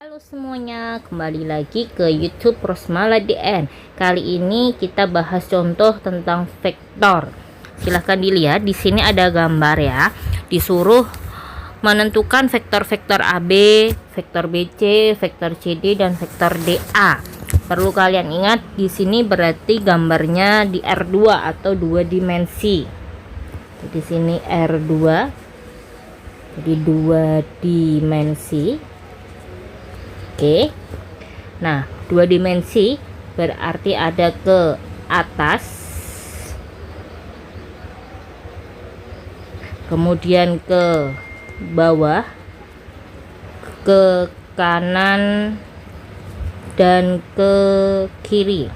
Halo semuanya, kembali lagi ke YouTube Rosmala DN. Kali ini kita bahas contoh tentang vektor. Silahkan dilihat, di sini ada gambar ya. Disuruh menentukan vektor-vektor AB, vektor BC, vektor CD, dan vektor DA. Perlu kalian ingat, di sini berarti gambarnya di R2 atau dua dimensi. Di sini R2, jadi dua dimensi. Oke, nah dua dimensi berarti ada ke atas, kemudian ke bawah, ke kanan, dan ke kiri.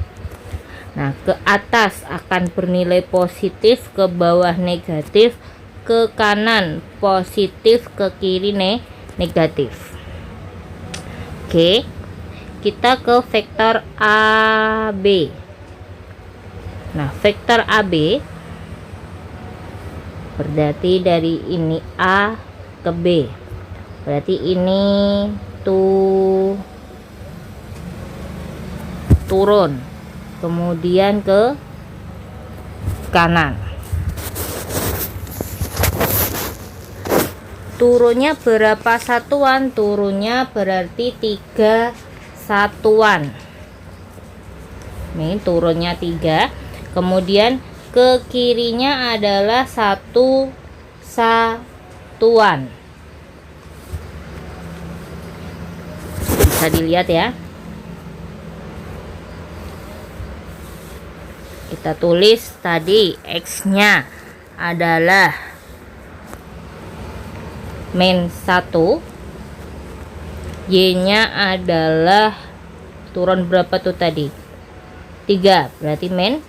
Nah, ke atas akan bernilai positif, ke bawah negatif, ke kanan positif, ke kiri negatif. Oke, kita ke vektor AB. Nah, vektor AB berarti dari ini A ke B. Berarti ini turun, kemudian ke kanan. Turunnya berapa satuan? Turunnya berarti 3 satuan. Nih turunnya 3. Kemudian ke kirinya adalah 1 satuan. Bisa dilihat ya. Kita tulis tadi X-nya adalah min 1, Y-nya adalah turun berapa tuh tadi? 3, berarti min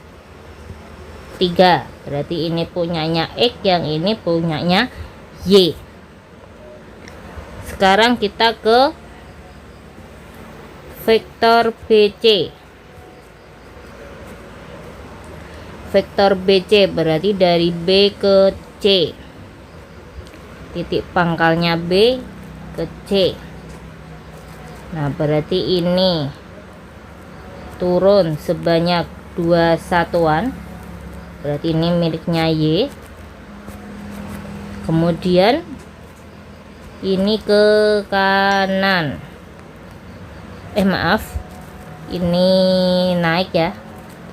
3. Berarti ini punyanya X, yang ini punyanya Y. Sekarang kita ke vektor BC. Vektor BC berarti dari B ke C. Titik pangkalnya B ke C. Nah, berarti ini turun sebanyak 2 satuan. Berarti ini miliknya Y. Kemudian ini ke kanan. Maaf. Ini naik ya.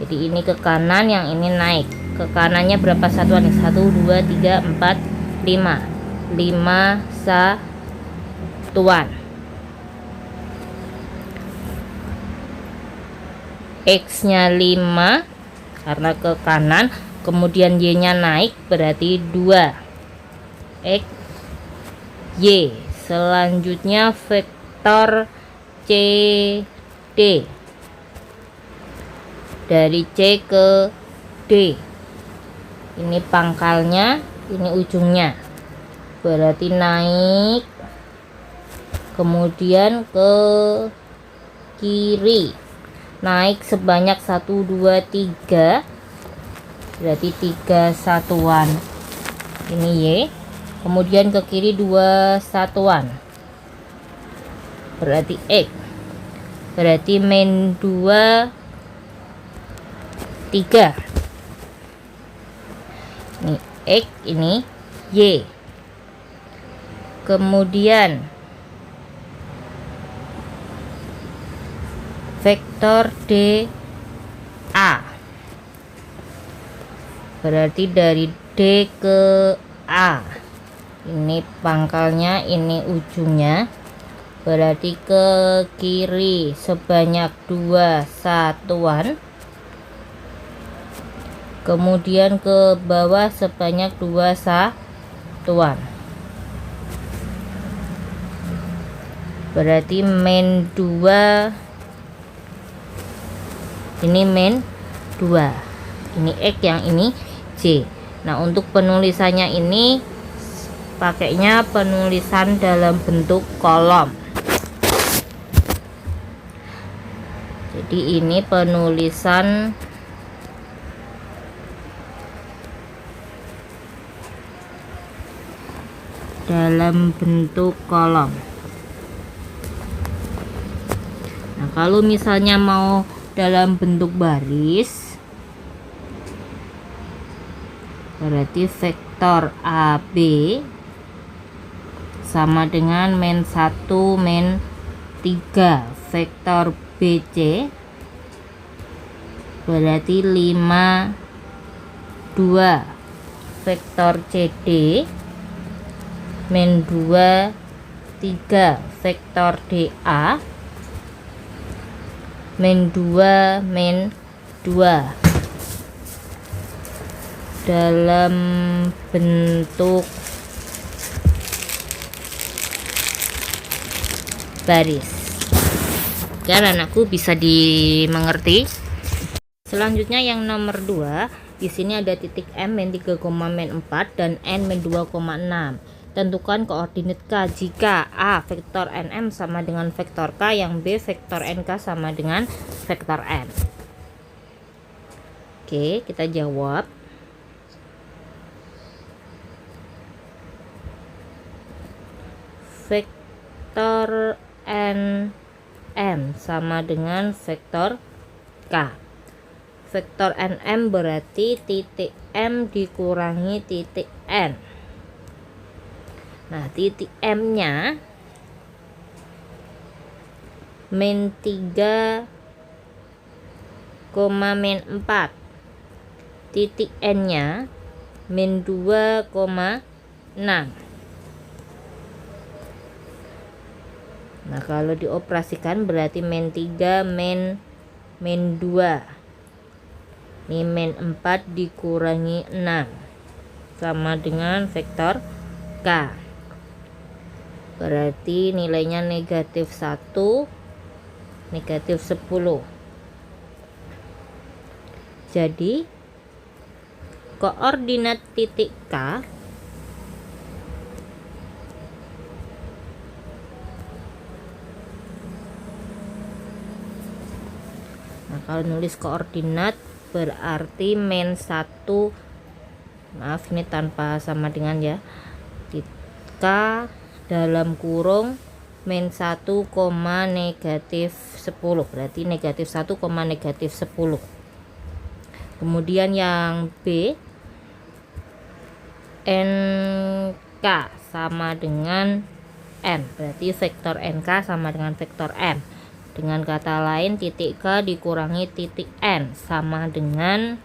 Jadi ini ke kanan, yang ini naik. Ke kanannya berapa satuan nih? 1 2 3 4 5. 5 satuan. X-nya 5 karena ke kanan, kemudian Y-nya naik berarti 2 X Y. Selanjutnya vektor CD, dari C ke D. Ini pangkalnya, ini ujungnya, berarti naik, kemudian ke kiri, naik sebanyak 1 2 3, berarti 3 satuan. Ini Y. Kemudian ke kiri 2 satuan, berarti X. Berarti min 2 3. Ini X, ini Y. Kemudian vektor DA berarti dari D ke A. Ini pangkalnya, ini ujungnya, berarti ke kiri sebanyak 2 satuan, kemudian ke bawah sebanyak 2 satuan. Berarti min 2, ini min 2, ini X, yang ini C. Nah, untuk penulisannya ini pakainya penulisan dalam bentuk kolom. Jadi ini penulisan dalam bentuk kolom. kalau misalnya mau dalam bentuk baris, berarti vektor AB sama dengan min 1 min 3. Vektor BC berarti 5 2. Vektor CD min 2 3. Vektor DA min 2 min 2 dalam bentuk baris. Oke, anakku, bisa dimengerti. Selanjutnya yang nomor 2, di sini ada titik M min 3, min 4 dan N min 2,6. Tentukan koordinat K jika A vektor NM sama dengan vektor K, yang B vektor NK sama dengan vektor M. Oke, kita jawab. Vektor NM sama dengan vektor K. Vektor NM berarti titik M dikurangi titik N. Nah, titik M nya min 3, min 4. Titik N nya min 2,6. Nah, kalau dioperasikan berarti min 3 min 2. Ini min 4 dikurangi 6 sama dengan vektor K. Berarti nilainya negatif 1, negatif 10. Jadi koordinat titik K kalau nulis koordinat berarti min 1, maaf ini tanpa sama dengan ya, K dalam kurung min 1, negatif 10, berarti negatif 1, negatif 10. Kemudian yang B, NK sama dengan M, berarti vektor NK sama dengan vektor M. Dengan kata lain, titik K dikurangi titik N sama dengan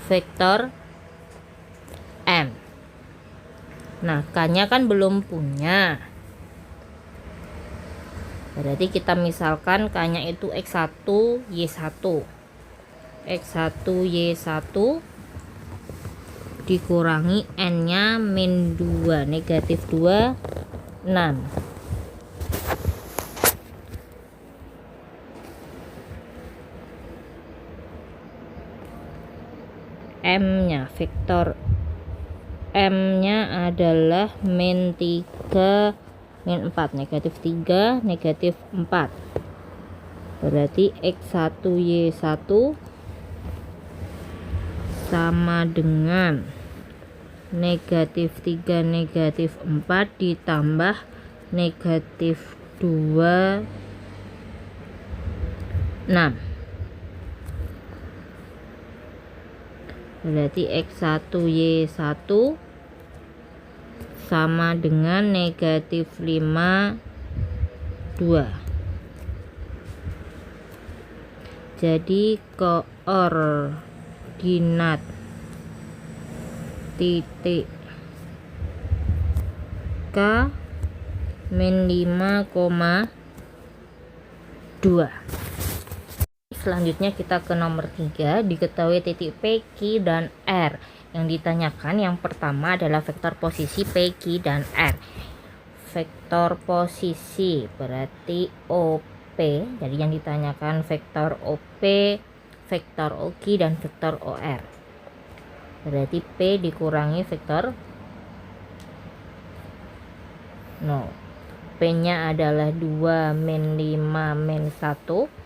vektor M. Nah, K-nya kan belum punya. Berarti kita misalkan K-nya itu X1, Y1. X1, Y1 dikurangi N-nya min 2, negatif 2, 6. M-nya, vektor M-nya adalah min 3, min 4, negatif 3, negatif 4. Berarti X1, Y1 sama dengan negatif 3, negatif 4 ditambah negatif 2, 6. Berarti X1, Y1 sama dengan negatif 5, 2. Jadi koordinat titik K min 5,2. Selanjutnya kita ke nomor 3, diketahui titik P, Q, dan R. Yang ditanyakan yang pertama adalah vektor posisi P, Q, dan R. Vektor posisi berarti OP, jadi yang ditanyakan vektor OP, vektor OQ, dan vektor OR. Berarti P dikurangi vektor 0. P nya adalah 2, min 5, min 1.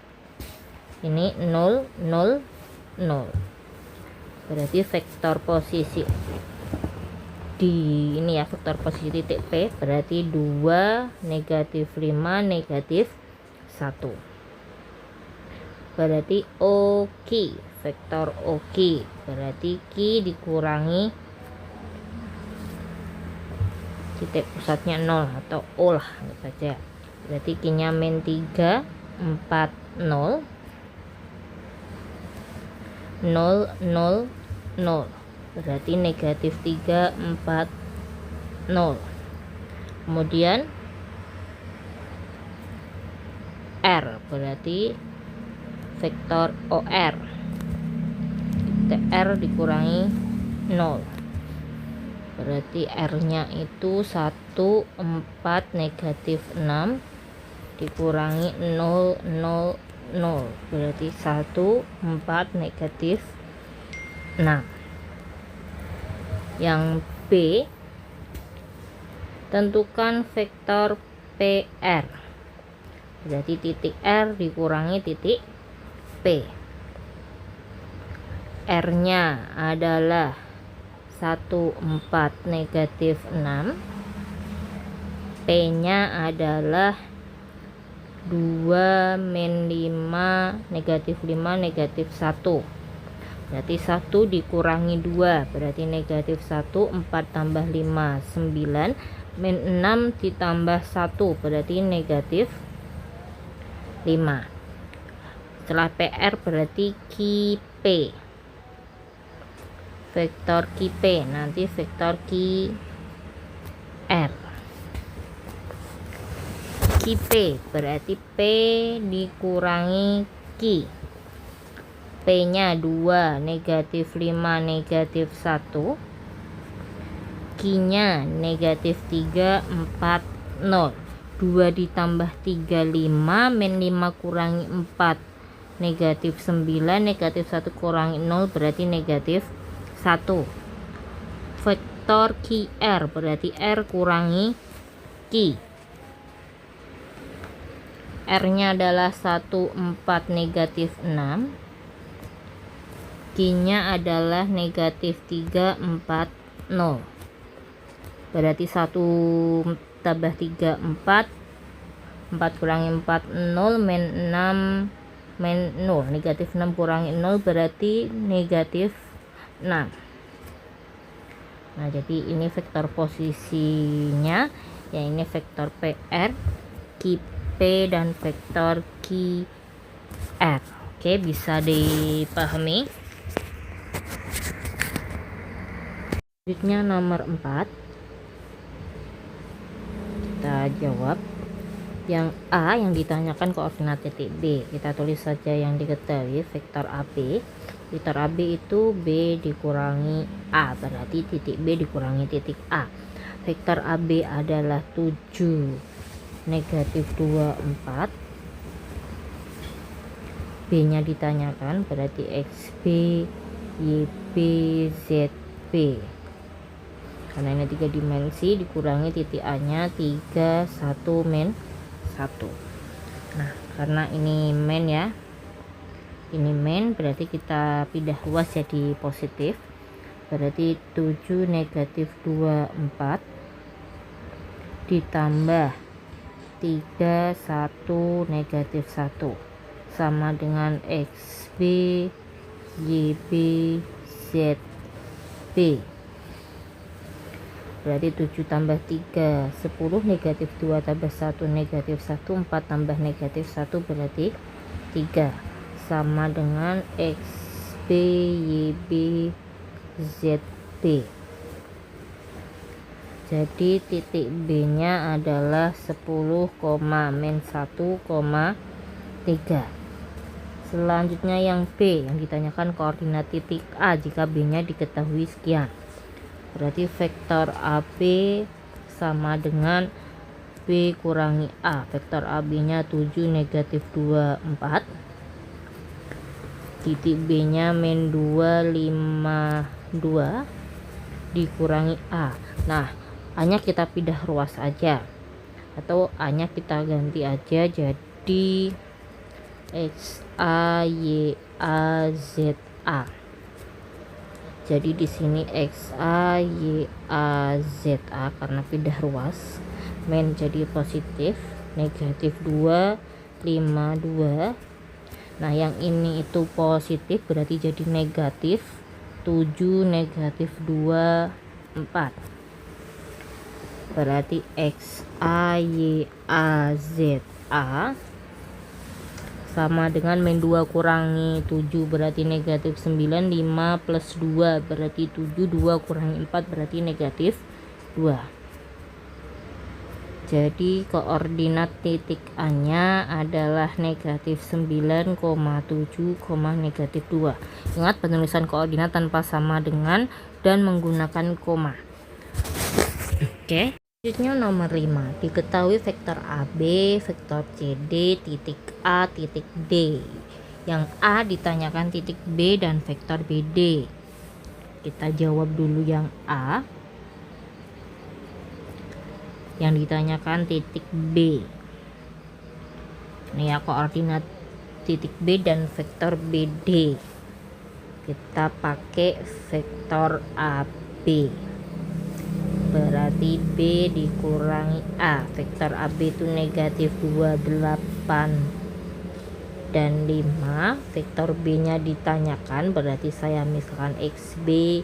Ini 0, 0, 0. Berarti vektor posisi di ini ya, vektor posisi titik P berarti 2, negatif 5, negatif 1. Berarti OQ, vektor OQ. Berarti Q dikurangi titik pusatnya 0 atau O lah, anggap saja. Berarti Q-nya min 3, 4, 0, 0, 0, 0. Berarti negatif 3, 4, 0. Kemudian R, berarti vektor OR. TR dikurangi 0. Berarti R-nya itu 1, 4, negatif 6 dikurangi 0, 0, 0. Berarti 1, 4, negatif 6. Yang B, tentukan vektor PR. Berarti titik R dikurangi titik P. R-nya adalah 1, 4, negatif 6. P-nya adalah 2, min 5, negatif 5, negatif 1. Berarti 1 dikurangi 2, berarti negatif 1, 4 tambah 5, 9, min 6 ditambah 1, berarti negatif 5. Setelah PR berarti QP. Vektor QP, nanti vektor QR. QP berarti P dikurangi Q. P-nya 2, negatif 5, negatif 1. Q-nya negatif 3, 4, 0. 2 ditambah 3, 5, min 5 kurangi 4, negatif 9, negatif 1 kurangi 0, berarti negatif 1. Vektor QR berarti R kurangi Q. R-nya adalah 1, 4, negatif 6. Q-nya adalah negatif 3, 4, 0. Berarti 1 tambah 3, 4. 4 kurangi 4, 0, min 6, min 0. Negatif 6 kurangi 0 berarti negatif 6. Nah, jadi ini vektor posisinya, yang ini vektor PR, QP, dan vektor QR. Oke, bisa dipahami. Selanjutnya nomor 4. Kita jawab. Yang A, yang ditanyakan koordinat titik B. Kita tulis saja yang diketahui, vektor AB. Vektor AB itu B dikurangi A, berarti titik B dikurangi titik A. Vektor AB adalah 7, negatif 2, 4. B-nya ditanyakan, berarti XB, YB, ZB. Karena ini 3 dimensi, dikurangi titik A-nya 3, 1, min 1. Nah, karena ini min ya, ini min, berarti kita pindah luas jadi positif. Berarti 7, negatif 2, 4 ditambah 3, 1, negatif 1 sama dengan XB, YB, ZB. Berarti 7 tambah 3, 10, negatif 2 tambah 1, negatif 1, 4 tambah negatif 1 berarti 3, sama dengan XB, YB, ZB. Jadi titik B nya adalah 10, min 1,3. Selanjutnya yang B, yang ditanyakan koordinat titik A jika B nya diketahui sekian. Berarti vektor AB sama dengan B kurangi A. Vektor AB nya 7, negatif 2, 4. Titik B nya min 2, 5, 2 dikurangi A. Nah, A nya kita pindah ruas aja, atau A nya kita ganti aja jadi XA, YA, ZA. Jadi di sini XA, YA, ZA karena pindah ruas, min jadi positif, negatif 2, 5 2. Nah yang ini itu positif berarti jadi negatif 7 negatif 2 4. Berarti X A Y A Z A sama dengan min 2 kurangi 7 berarti negatif 9, 5 plus 2 berarti 7, 2 kurangi 4 berarti negatif 2. Jadi koordinat titik A nya adalah negatif 9,7, negatif 2. Ingat penulisan koordinat tanpa sama dengan dan menggunakan koma. Oke. Selanjutnya nomor 5, diketahui vektor AB, vektor CD, titik A, titik D. Yang A ditanyakan titik B dan vektor BD. Kita jawab dulu yang A. Yang ditanyakan titik B. Ini ya koordinat titik B dan vektor BD. Kita pakai vektor AB. Berarti B dikurangi A. Vektor AB itu negatif 2, 8 dan 5. Vektor B nya ditanyakan berarti saya misalkan XB,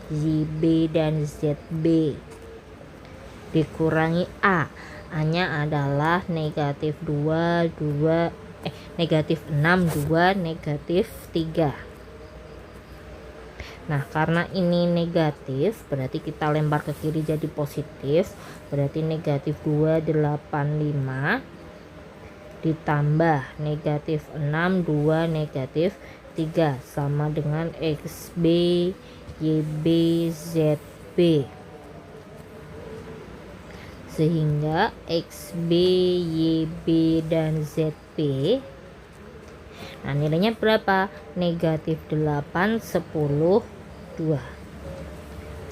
YB dan ZB dikurangi A. A nya adalah negatif 2, negatif 6, 2, negatif 3. Nah karena ini negatif berarti kita lempar ke kiri jadi positif, berarti negatif 2, 8, 5 ditambah negatif 6, 2, negatif 3 sama dengan XB, YB, ZB. Sehingga XB, YB dan ZB, nah nilainya berapa? Negatif 8, 10, 2.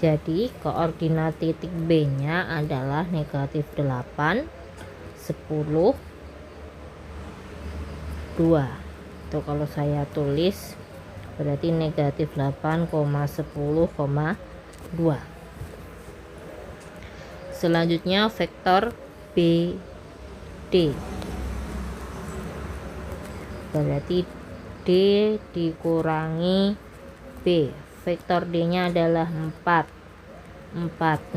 Jadi koordinat titik B nya adalah negatif 8, 10, 2. Itu kalau saya tulis berarti negatif 8, 10,2. Selanjutnya vektor BD. Berarti D dikurangi B. Vektor D nya adalah 4,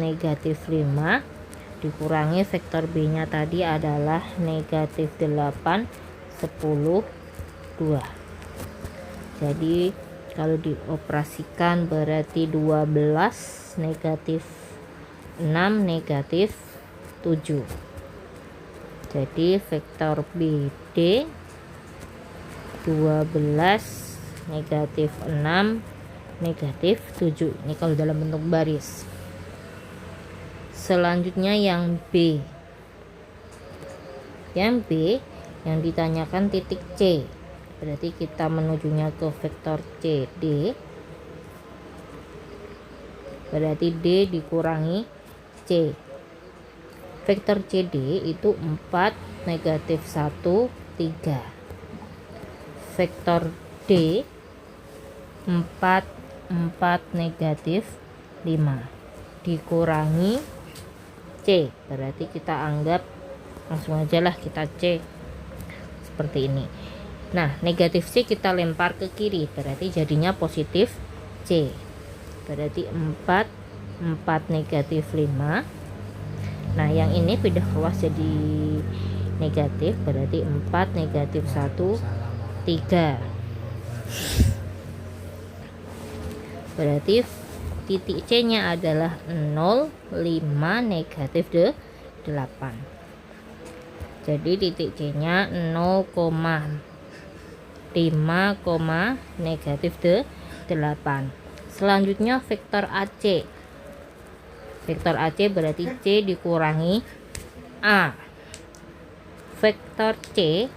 negatif 5 dikurangi vektor B nya tadi adalah negatif 8, 10, 2. Jadi kalau dioperasikan berarti 12 negatif 6 negatif 7. Jadi vektor BD 12 negatif 6 negatif 7. Ini kalau dalam bentuk baris. Selanjutnya yang B. Yang B yang ditanyakan titik C. Berarti kita menujunya ke vektor CD. Berarti D dikurangi C. Vektor CD itu 4 negatif 1 3. Vektor D 4 negatif 5 dikurangi C. Berarti kita anggap langsung aja lah kita C seperti ini. Nah negatif C kita lempar ke kiri berarti jadinya positif C. Berarti 4 negatif 5. Nah yang ini pindah keluar jadi negatif berarti 4 negatif 1 3. Berarti titik C nya adalah 0, 5, negatif 8. Jadi titik C nya 0,5, negatif 8. Selanjutnya vektor AC. Vektor AC berarti C dikurangi A. Vektor C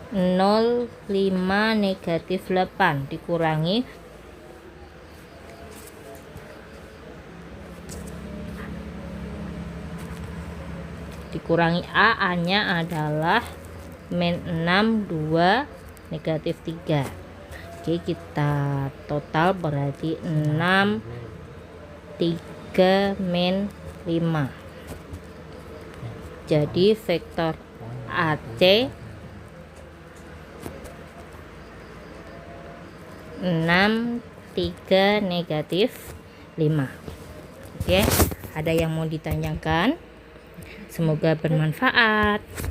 0, 5, negatif 8 dikurangi A. A nya adalah min 6, 2, negatif 3. Oke kita total berarti 6, 3, min 5. Jadi vektor AC 6, 3, negatif 5. Oke, ada yang mau ditanyakan? Semoga bermanfaat.